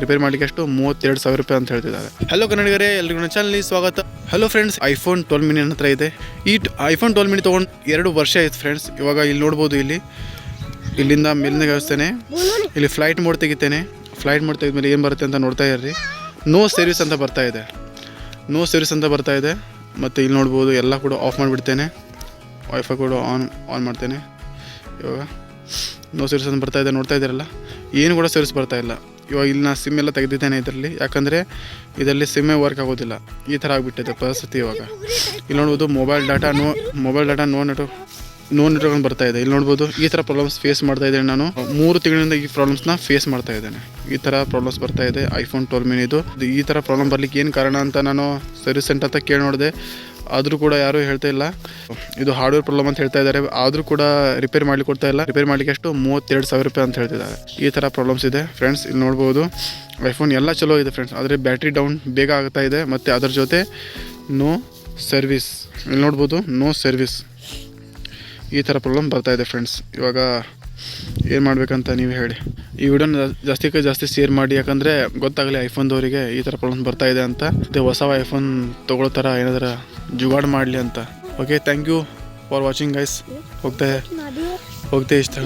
Repair ಮಾಡಲಿಕ್ಕೆ ಎಷ್ಟು 32,000 ರೂಪಾಯಿ ಅಂತ ಹೇಳ್ತಿದ್ದಾರೆ. ಹಲೋ ಕನ್ನಡಿಗರೇ, ಎಲ್ರಿಗೂ ನನ್ನ ಚಾನಲ್ಗೆ ಸ್ವಾಗತ. ಹಲೋ ಫ್ರೆಂಡ್ಸ್, ಐಫೋನ್ 12 ಮಿನಿ ನನ್ನ ಹತ್ರ ಇದೆ. ಈ ಐಫೋನ್ 12 ಮಿನಿ ತೊಗೊಂಡು 2 ವರ್ಷ ಆಯ್ತು ಫ್ರೆಂಡ್ಸ್. ಇವಾಗ ಇಲ್ಲಿ ನೋಡ್ಬೋದು, ಇಲ್ಲಿಂದ ಮೇಲಿನ ವ್ಯವಸ್ಥೆನೆ. ಇಲ್ಲಿ ಫ್ಲೈಟ್ ಮೋಡ್ ತೆಗಿತೇನೆ. ಫ್ಲೈಟ್ ಮೋಡ್ ತೆಗೆದ್ಮೇಲೆ ಏನು ಬರುತ್ತೆ ಅಂತ ನೋಡ್ತಾ ಇರ್ರಿ. ನೋ ಸರ್ವಿಸ್ ಅಂತ ಬರ್ತಾ ಇದೆ. ಮತ್ತು ಇಲ್ಲಿ ನೋಡ್ಬೋದು ಎಲ್ಲ ಕೂಡ ಆಫ್ ಮಾಡಿಬಿಡ್ತೇನೆ. ವೈಫೈ ಕೂಡ ಆನ್ ಮಾಡ್ತೇನೆ. ಇವಾಗ ನೋ ಸರ್ವಿಸ್ ಅಂತ ಬರ್ತಾ ಇದೆ, ನೋಡ್ತಾ ಇದ್ದೀರಲ್ಲ. ಏನು ಕೂಡ ಸರ್ವಿಸ್ ಬರ್ತಾ ಇಲ್ಲ. ಇವಾಗ ಇಲ್ಲಿ ನಾನು ಸಿಮ್ ಎಲ್ಲ ತೆಗೆದಿದ್ದೇನೆ ಇದರಲ್ಲಿ, ಯಾಕಂದರೆ ಇದರಲ್ಲಿ ಸಿಮ್ಮೇ ವರ್ಕ್ ಆಗೋದಿಲ್ಲ. ಈ ಥರ ಆಗಿಬಿಟ್ಟಿದೆ ಪರಿಸ್ಥಿತಿ ಇವಾಗ. ಇಲ್ಲಿ ನೋಡ್ಬೋದು ಮೊಬೈಲ್ ಡಾಟಾ ನೋ ನೆಟ್ವರ್ಕ್ ಅಂತ ಬರ್ತಾ ಇದೆ. ಇಲ್ಲಿ ನೋಡ್ಬೋದು ಈ ಥರ ಪ್ರಾಬ್ಲಮ್ಸ್ ಫೇಸ್ ಮಾಡ್ತಾ ಇದ್ದೇನೆ ನಾನು. 3 ತಿಂಗಳಿಂದ ಈ ಪ್ರಾಬ್ಲಮ್ಸ್ನ ಫೇಸ್ ಮಾಡ್ತಾ ಇದ್ದೇನೆ. ಈ ಥರ ಪ್ರಾಬ್ಲಮ್ಸ್ ಬರ್ತಾ ಇದೆ ಐಫೋನ್ 12 ಮಿನಿದು. ಈ ಥರ ಪ್ರಾಬ್ಲಮ್ ಬರಲಿಕ್ಕೆ ಏನು ಕಾರಣ ಅಂತ ನಾನು ಸರ್ವಿಸ್ ಸೆಂಟರ್ ಅಂತ ಕೇಳಿ ನೋಡಿದೆ. ಆದರೂ ಕೂಡ ಯಾರೂ ಹೇಳ್ತಾ ಇಲ್ಲ. ಇದು ಹಾರ್ಡ್ವೇರ್ ಪ್ರಾಬ್ಲಮ್ ಅಂತ ಹೇಳ್ತಾ ಇದ್ದಾರೆ. ಆದರೂ ಕೂಡ ರಿಪೇರ್ ಮಾಡಲಿಕ್ಕೆ ಕೊಡ್ತಾ ಇಲ್ಲ. ರಿಪೇರ್ ಮಾಡಲಿಕ್ಕೆ ಎಷ್ಟು 32,000 ರೂಪಾಯಿ ಅಂತ ಹೇಳ್ತಿದ್ದಾರೆ. ಈ ಥರ ಪ್ರಾಬ್ಲಮ್ಸ್ ಇದೆ ಫ್ರೆಂಡ್ಸ್. ಇಲ್ಲಿ ನೋಡ್ಬೋದು ಐಫೋನ್ ಎಲ್ಲ ಚಲೋ ಇದೆ ಫ್ರೆಂಡ್ಸ್, ಆದರೆ ಬ್ಯಾಟ್ರಿ ಡೌನ್ ಬೇಗ ಆಗ್ತಾ ಇದೆ. ಮತ್ತು ಅದರ ಜೊತೆ ನೋ ಸರ್ವಿಸ್. ಇಲ್ಲಿ ನೋಡ್ಬೋದು ನೋ ಸರ್ವಿಸ್. ಈ ಥರ ಪ್ರಾಬ್ಲಮ್ ಬರ್ತಾ ಇದೆ ಫ್ರೆಂಡ್ಸ್. ಇವಾಗ ಏನು ಮಾಡಬೇಕಂತ ನೀವು ಹೇಳಿ. ಈ ವಿಡಿಯೋನ ಜಾಸ್ತಿ ಶೇರ್ ಮಾಡಿ, ಯಾಕಂದರೆ ಗೊತ್ತಾಗಲಿ ಐಫೋನ್ದವರಿಗೆ ಈ ಥರ ಪ್ರಾಬ್ಲಮ್ ಬರ್ತಾ ಇದೆ ಅಂತ. ಮತ್ತು ಹೊಸ ಐಫೋನ್ ತೊಗೊಳ್ಳೋ ಥರ ಏನಾದರೂ ಜುಗಾಡ್ ಮಾಡಲಿ ಅಂತ. Okay, thank you for watching guys. ಹೋಗ್ತಾ ಇಷ್ಟ